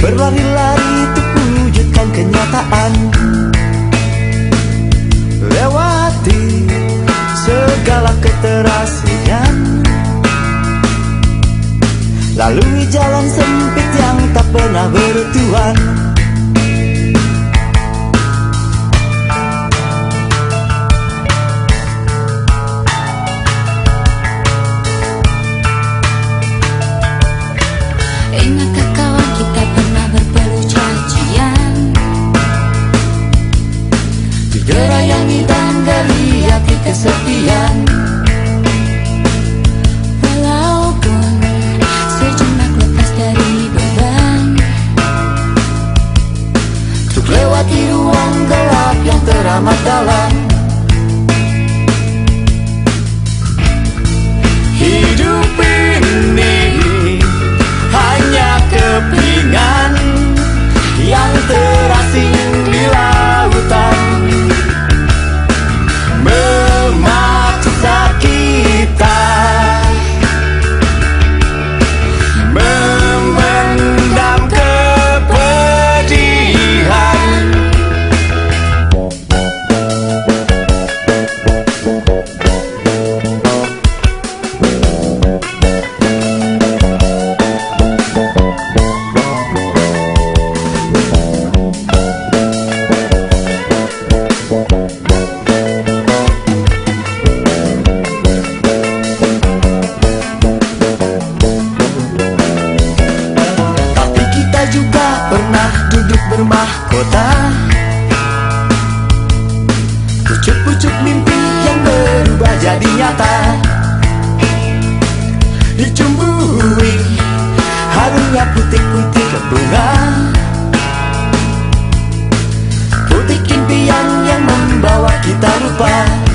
berlari-lari untuk wujudkan kenyataan, lewati segala keterasingan, lalui jalan sempit yang tak pernah bertuan. Ingatkah kawan kita pernah berpeluh cacian, Dirayangi dan geliati kesepian. walaupun sejenak lepas dari beban, Untuk lewati ruang gelap yang teramat dalam. Hidup ini hanya kepingan yang terasing di lautan, memaksa kita memendam kepedihan. Tapi kita juga pernah duduk bermahkota, pucuk-pucuk mimpi yang berubah jadi nyata, dicumbui harumnya putik-putik bunga, putik impian yang membawa kita lupa.